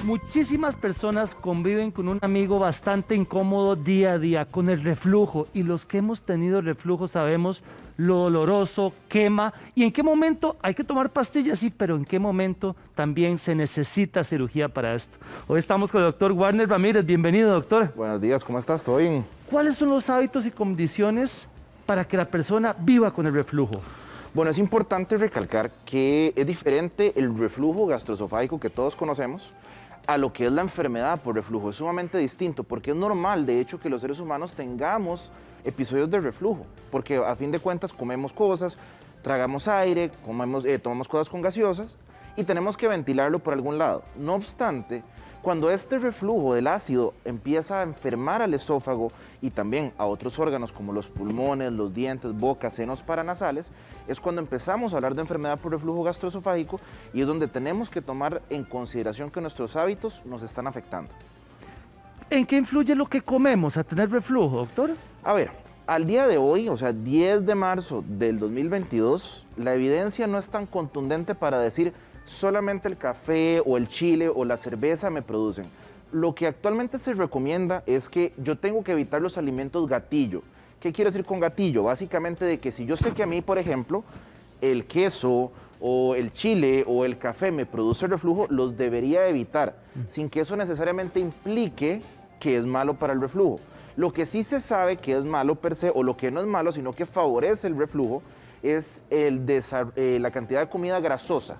Muchísimas personas conviven con un amigo bastante incómodo día a día, con el reflujo. Y los que hemos tenido reflujo sabemos lo doloroso, quema y en qué momento hay que tomar pastillas, sí, pero en qué momento también se necesita cirugía para esto. Hoy estamos con el doctor Warner Ramírez. Bienvenido, doctor. Buenos días, ¿cómo estás? ¿Todo bien? ¿Cuáles son los hábitos y condiciones para que la persona viva con el reflujo? Bueno, es importante recalcar que es diferente el reflujo gastroesofágico que todos conocemos a lo que es la enfermedad por reflujo. Es sumamente distinto porque es normal, de hecho, que los seres humanos tengamos episodios de reflujo, porque a fin de cuentas comemos cosas, tragamos aire, tomamos cosas con gaseosas y tenemos que ventilarlo por algún lado. No obstante, cuando este reflujo del ácido empieza a enfermar al esófago y también a otros órganos como los pulmones, los dientes, boca, senos paranasales, es cuando empezamos a hablar de enfermedad por reflujo gastroesofágico y es donde tenemos que tomar en consideración que nuestros hábitos nos están afectando. ¿En qué influye lo que comemos a tener reflujo, doctor? A ver, al día de hoy, o sea, 10 de marzo del 2022, la evidencia no es tan contundente para decir solamente el café o el chile o la cerveza me producen. Lo que actualmente se recomienda es que yo tengo que evitar los alimentos gatillo. ¿Qué quiero decir con gatillo? Básicamente de que si yo sé que a mí, por ejemplo, el queso o el chile o el café me produce reflujo, los debería evitar, sin que eso necesariamente implique que es malo para el reflujo. Lo que sí se sabe que es malo per se, o lo que no es malo, sino que favorece el reflujo, es la cantidad de comida grasosa.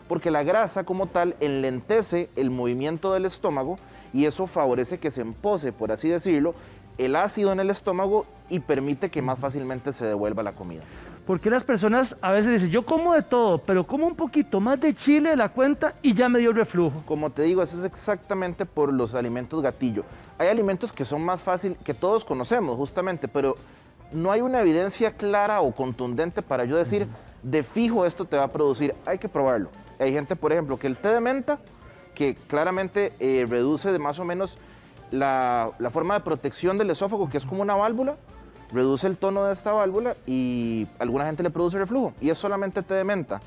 Porque la grasa como tal enlentece el movimiento del estómago y eso favorece que se empose, por así decirlo, el ácido en el estómago y permite que más fácilmente se devuelva la comida. Porque las personas a veces dicen, yo como de todo, pero como un poquito más de chile de la cuenta y ya me dio reflujo. Como te digo, eso es exactamente por los alimentos gatillo. Hay alimentos que son más fáciles, que todos conocemos justamente, pero no hay una evidencia clara o contundente para yo decir, de fijo esto te va a producir, hay que probarlo. Hay gente, por ejemplo, que el té de menta, que claramente reduce de más o menos la forma de protección del esófago, que es como una válvula, reduce el tono de esta válvula y a alguna gente le produce reflujo, y es solamente té de menta.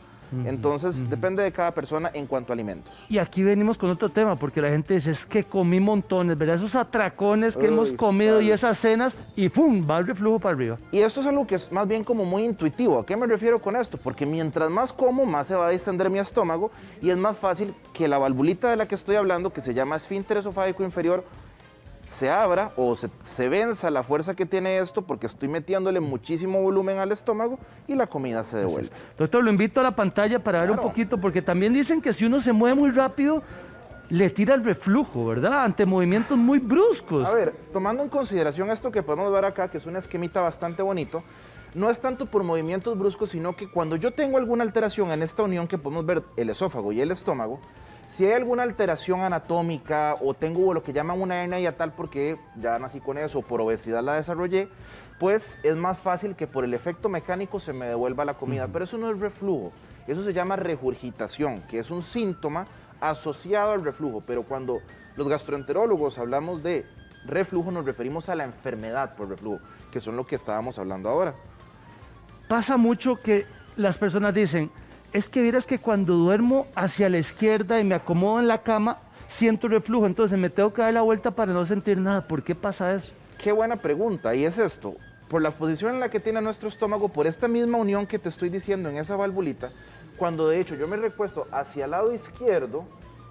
Entonces, depende de cada persona en cuanto a alimentos. Y aquí venimos con otro tema, porque la gente dice, es que comí montones, ¿verdad? Esos atracones que hemos comido y esas cenas, y ¡fum!, va el reflujo para arriba. Y esto es algo que es más bien como muy intuitivo. ¿A qué me refiero con esto? Porque mientras más como, más se va a distender mi estómago y es más fácil que la valvulita de la que estoy hablando, que se llama esfínter esofágico inferior, se abra o se venza la fuerza que tiene esto porque estoy metiéndole muchísimo volumen al estómago y la comida se devuelve. Doctor, lo invito a la pantalla para ver un poquito, porque también dicen que si uno se mueve muy rápido, le tira el reflujo, ¿verdad? Ante movimientos muy bruscos. A ver, tomando en consideración esto que podemos ver acá, que es un esquemita bastante bonito, no es tanto por movimientos bruscos, sino que cuando yo tengo alguna alteración en esta unión que podemos ver el esófago y el estómago, si hay alguna alteración anatómica o tengo lo que llaman una hernia hiatal porque ya nací con eso o por obesidad la desarrollé, pues es más fácil que por el efecto mecánico se me devuelva la comida. Pero eso no es reflujo, eso se llama regurgitación, que es un síntoma asociado al reflujo. Pero cuando los gastroenterólogos hablamos de reflujo, nos referimos a la enfermedad por reflujo, que son lo que estábamos hablando ahora. Pasa mucho que las personas dicen, es que vieras que cuando duermo hacia la izquierda y me acomodo en la cama, siento reflujo, entonces me tengo que dar la vuelta para no sentir nada. ¿Por qué pasa eso? Qué buena pregunta, y es esto. Por la posición en la que tiene nuestro estómago, por esta misma unión que te estoy diciendo en esa valvulita, cuando de hecho yo me recuesto hacia el lado izquierdo,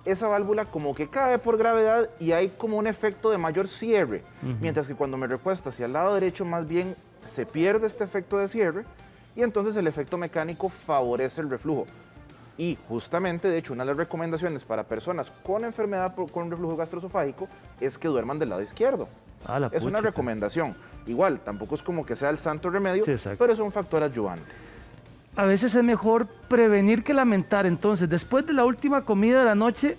esa válvula como que cae por gravedad y hay como un efecto de mayor cierre, mientras que cuando me recuesto hacia el lado derecho, más bien se pierde este efecto de cierre, y entonces el efecto mecánico favorece el reflujo. Y justamente, de hecho, una de las recomendaciones para personas con enfermedad con reflujo gastroesofágico es que duerman del lado izquierdo. Es una recomendación. Igual, tampoco es como que sea el santo remedio, sí, pero es un factor adyuvante. A veces es mejor prevenir que lamentar. Entonces, después de la última comida de la noche,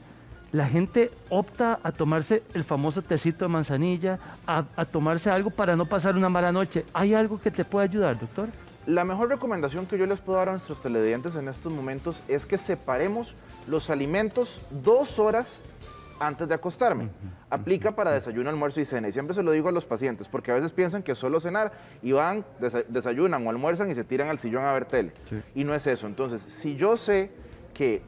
la gente opta a tomarse el famoso tecito de manzanilla, a tomarse algo para no pasar una mala noche. ¿Hay algo que te pueda ayudar, doctor? La mejor recomendación que yo les puedo dar a nuestros televidentes en estos momentos es que separemos los alimentos 2 horas antes de acostarme. Aplica para desayuno, almuerzo y cena. Y siempre se lo digo a los pacientes, porque a veces piensan que solo cenar y van, desayunan o almuerzan y se tiran al sillón a ver tele. Sí. Y no es eso. Entonces, si yo sé que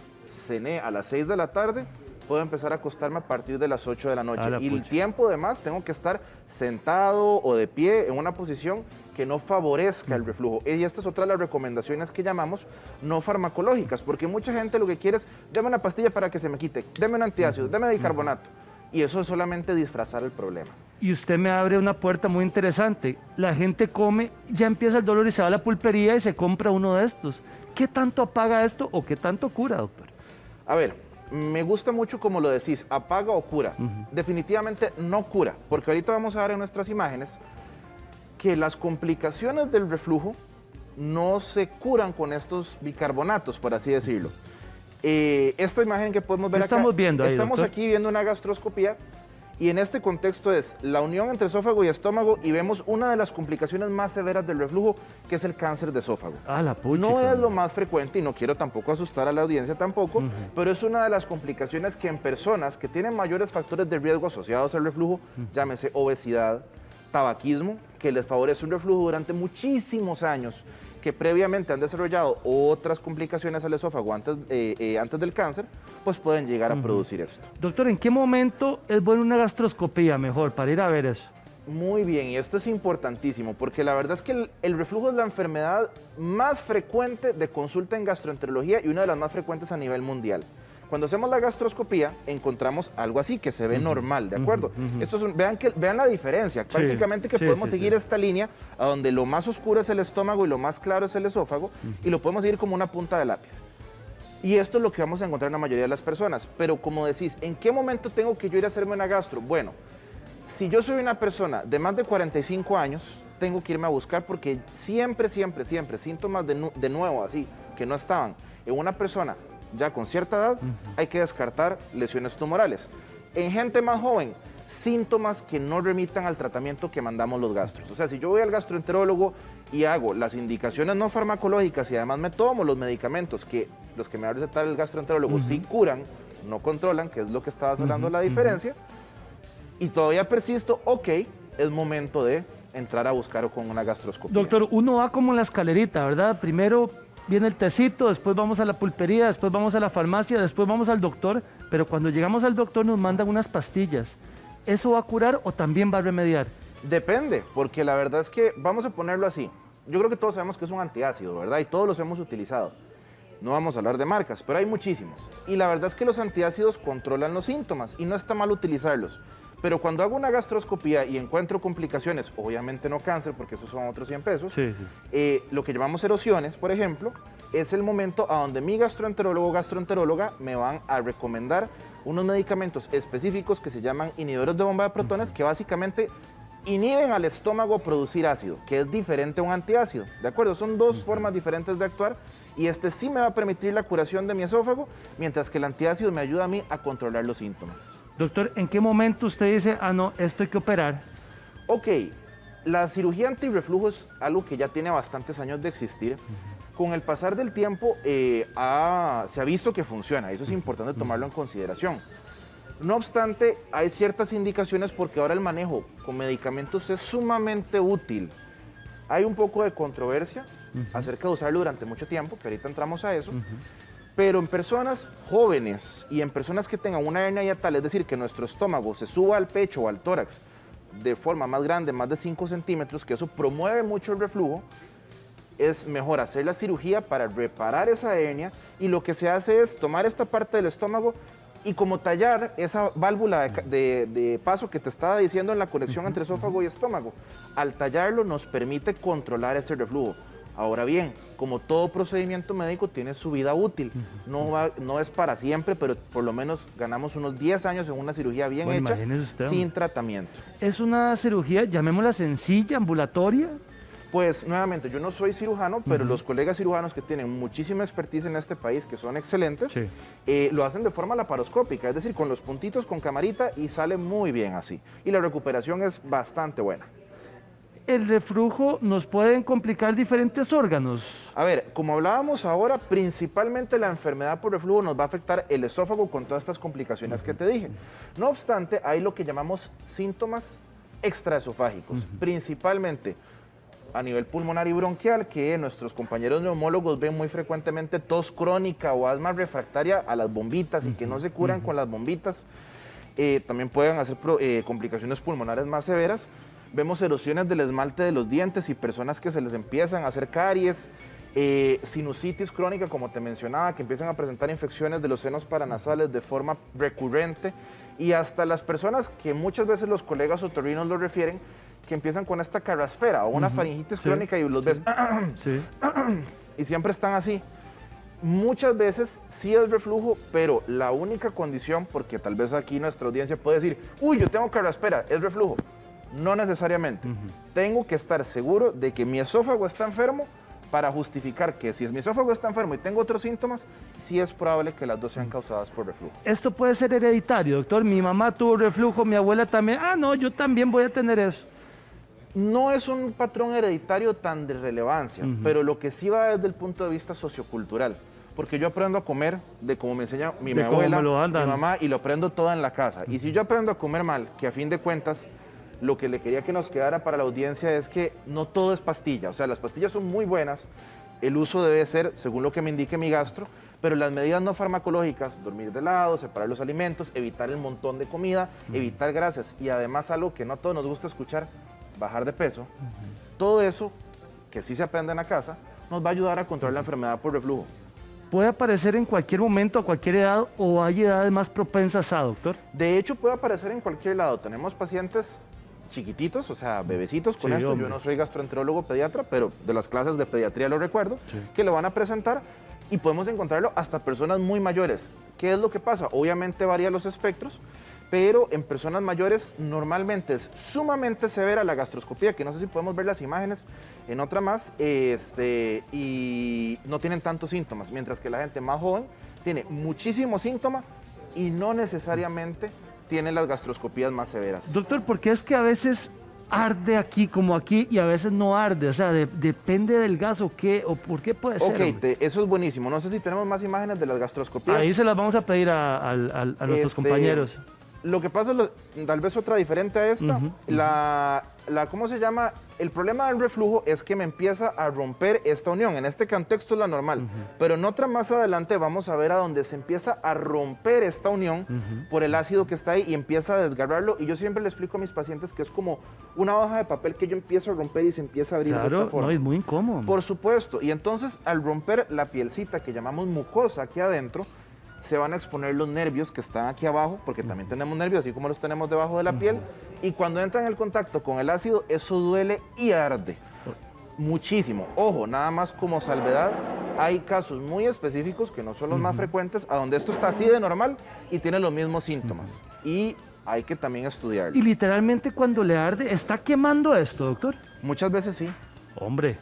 cené a las 6 de la tarde, puedo empezar a acostarme a partir de las 8 de la noche. Y el pucha. tiempo de más tengo que estar sentado o de pie en una posición que no favorezca el reflujo. Y esta es otra de las recomendaciones que llamamos no farmacológicas, porque mucha gente lo que quiere es, deme una pastilla para que se me quite, deme un antiácido, deme bicarbonato. Y eso es solamente disfrazar el problema. Y usted me abre una puerta muy interesante. La gente come, ya empieza el dolor y se va a la pulpería y se compra uno de estos. ¿Qué tanto apaga esto o qué tanto cura, doctor? A ver, me gusta mucho como lo decís, apaga o cura. Definitivamente no cura, porque ahorita vamos a ver en nuestras imágenes que las complicaciones del reflujo no se curan con estos bicarbonatos, por así decirlo. Esta imagen que podemos ver ¿Qué acá, estamos viendo ahí, estamos doctor? aquí viendo una gastroscopía y en este contexto es la unión entre esófago y estómago y vemos una de las complicaciones más severas del reflujo, que es el cáncer de esófago. Ah, la pucha. No es lo más frecuente y no quiero tampoco asustar a la audiencia tampoco, pero es una de las complicaciones que en personas que tienen mayores factores de riesgo asociados al reflujo, llámese obesidad, tabaquismo, que les favorece un reflujo durante muchísimos años, que previamente han desarrollado otras complicaciones al esófago antes del cáncer, pues pueden llegar a producir esto. Doctor, ¿en qué momento es bueno una gastroscopía mejor para ir a ver eso? Muy bien, y esto es importantísimo, porque la verdad es que el reflujo es la enfermedad más frecuente de consulta en gastroenterología y una de las más frecuentes a nivel mundial. Cuando hacemos la gastroscopía, encontramos algo así, que se ve normal, ¿de acuerdo? Esto es vean la diferencia, prácticamente que podemos seguir esta línea, a donde lo más oscuro es el estómago y lo más claro es el esófago, y lo podemos seguir como una punta de lápiz. Y esto es lo que vamos a encontrar en la mayoría de las personas. Pero como decís, ¿en qué momento tengo que yo ir a hacerme una gastro? Bueno, si yo soy una persona de más de 45 años, tengo que irme a buscar porque siempre síntomas de nuevo así, que no estaban en una persona ya con cierta edad, hay que descartar lesiones tumorales. En gente más joven, síntomas que no remitan al tratamiento que mandamos los gastros. O sea, si yo voy al gastroenterólogo y hago las indicaciones no farmacológicas y además me tomo los medicamentos que los que me va a recetar el gastroenterólogo sí curan, no controlan, que es lo que estabas hablando de la diferencia, y todavía persisto, ok, es momento de entrar a buscar con una gastroscopia. Doctor, uno va como en la escalerita, ¿verdad? Primero viene el tecito, después vamos a la pulpería, después vamos a la farmacia, después vamos al doctor, pero cuando llegamos al doctor nos mandan unas pastillas. ¿Eso va a curar o también va a remediar? Depende, porque la verdad es que, vamos a ponerlo así, yo creo que todos sabemos que es un antiácido, ¿verdad? Y todos los hemos utilizado. No vamos a hablar de marcas, pero hay muchísimos. Y la verdad es que los antiácidos controlan los síntomas y no está mal utilizarlos. Pero cuando hago una gastroscopía y encuentro complicaciones, obviamente no cáncer, porque esos son otros 100 pesos, lo que llamamos erosiones, por ejemplo, es el momento a donde mi gastroenterólogo o gastroenteróloga me van a recomendar unos medicamentos específicos que se llaman inhibidores de bomba de protones, que básicamente inhiben al estómago producir ácido, que es diferente a un antiácido, ¿de acuerdo? Son dos formas diferentes de actuar y este sí me va a permitir la curación de mi esófago, mientras que el antiácido me ayuda a mí a controlar los síntomas. Doctor, ¿en qué momento usted dice, ah, no, esto hay que operar? Ok, la cirugía antirreflujo es algo que ya tiene bastantes años de existir. Con el pasar del tiempo se ha visto que funciona, y eso es importante tomarlo en consideración. No obstante, hay ciertas indicaciones porque ahora el manejo con medicamentos es sumamente útil. Hay un poco de controversia acerca de usarlo durante mucho tiempo, que ahorita entramos a eso. Pero en personas jóvenes y en personas que tengan una hernia hiatal, es decir, que nuestro estómago se suba al pecho o al tórax de forma más grande, más de 5 centímetros, que eso promueve mucho el reflujo, es mejor hacer la cirugía para reparar esa hernia y lo que se hace es tomar esta parte del estómago y como tallar esa válvula de paso que te estaba diciendo en la conexión entre esófago y estómago. Al tallarlo nos permite controlar ese reflujo. Ahora bien, como todo procedimiento médico tiene su vida útil, no es para siempre, pero por lo menos ganamos unos 10 años en una cirugía bien hecha, sin tratamiento. ¿Es una cirugía, llamémosla sencilla, ambulatoria? Pues nuevamente, yo no soy cirujano, pero los colegas cirujanos que tienen muchísima expertise en este país, que son excelentes, lo hacen de forma laparoscópica, es decir, con los puntitos, con camarita, y sale muy bien así. Y la recuperación es bastante buena. ¿El reflujo nos pueden complicar diferentes órganos? A ver, como hablábamos ahora, principalmente la enfermedad por reflujo nos va a afectar el esófago con todas estas complicaciones que te dije. No obstante, hay lo que llamamos síntomas extraesofágicos, principalmente a nivel pulmonar y bronquial, que nuestros compañeros neumólogos ven muy frecuentemente tos crónica o asma refractaria a las bombitas y que no se curan con las bombitas. También pueden hacer complicaciones pulmonares más severas. Vemos erosiones del esmalte de los dientes y personas que se les empiezan a hacer caries, sinusitis crónica, como te mencionaba, que empiezan a presentar infecciones de los senos paranasales de forma recurrente, y hasta las personas que muchas veces los colegas otorrinos lo refieren, que empiezan con esta carraspera o una faringitis crónica y los ves y siempre están así. Muchas veces sí es reflujo, pero la única condición, porque tal vez aquí nuestra audiencia puede decir, uy, yo tengo carraspera, es reflujo. No necesariamente. Tengo que estar seguro de que mi esófago está enfermo para justificar que si mi esófago está enfermo y tengo otros síntomas, sí es probable que las dos sean causadas por reflujo. Esto puede ser hereditario, doctor. Mi mamá tuvo reflujo, mi abuela también. Ah, no, yo también voy a tener eso. No es un patrón hereditario tan de relevancia, pero lo que sí va desde el punto de vista sociocultural. Porque yo aprendo a comer de como me enseña mi abuela, mi mamá, y lo aprendo todo en la casa. Y si yo aprendo a comer mal, que a fin de cuentas, lo que le quería que nos quedara para la audiencia es que no todo es pastilla. O sea, las pastillas son muy buenas, el uso debe ser según lo que me indique mi gastro, pero las medidas no farmacológicas, dormir de lado, separar los alimentos, evitar el montón de comida, evitar grasas y además algo que no a todos nos gusta escuchar, bajar de peso. Todo eso, que sí se aprende en la casa, nos va a ayudar a controlar la enfermedad por reflujo. ¿Puede aparecer en cualquier momento, a cualquier edad, o hay edades más propensas a, doctor? De hecho, puede aparecer en cualquier lado. Tenemos pacientes chiquititos, o sea, bebecitos con esto. Hombre. Yo no soy gastroenterólogo pediatra, pero de las clases de pediatría lo recuerdo, que lo van a presentar y podemos encontrarlo hasta personas muy mayores. ¿Qué es lo que pasa? Obviamente varía los espectros, pero en personas mayores normalmente es sumamente severa la gastroscopía, que no sé si podemos ver las imágenes en otra más, y no tienen tantos síntomas, mientras que la gente más joven tiene muchísimos síntomas y no necesariamente tiene las gastroscopías más severas. Doctor, ¿por qué es que a veces arde aquí como aquí y a veces no arde? O sea, depende del gas o qué, o por qué puede ser. Ok, eso es buenísimo. No sé si tenemos más imágenes de las gastroscopías. Ahí se las vamos a pedir a nuestros compañeros. Lo que pasa es, tal vez otra diferente a esta, ¿cómo se llama? El problema del reflujo es que me empieza a romper esta unión. En este contexto es la normal, pero en otra más adelante vamos a ver a donde se empieza a romper esta unión por el ácido que está ahí y empieza a desgarrarlo. Y yo siempre le explico a mis pacientes que es como una hoja de papel que yo empiezo a romper y se empieza a abrir de esta forma. No, es muy incómodo. Por supuesto, y entonces al romper la pielcita que llamamos mucosa aquí adentro, se van a exponer los nervios que están aquí abajo, porque también tenemos nervios, así como los tenemos debajo de la piel, y cuando entran en el contacto con el ácido, eso duele y arde muchísimo. Ojo, nada más como salvedad, hay casos muy específicos, que no son los más frecuentes, a donde esto está así de normal y tiene los mismos síntomas, y hay que también estudiarlo. Y literalmente cuando le arde, ¿está quemando esto, doctor? Muchas veces sí. Hombre.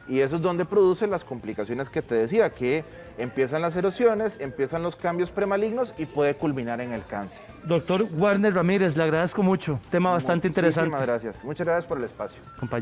Y eso es donde produce las complicaciones que te decía, que empiezan las erosiones, empiezan los cambios premalignos y puede culminar en el cáncer. Doctor Warner Ramírez, le agradezco mucho. Tema bastante interesante. Muchísimas gracias. Muchas gracias por el espacio. Compañero.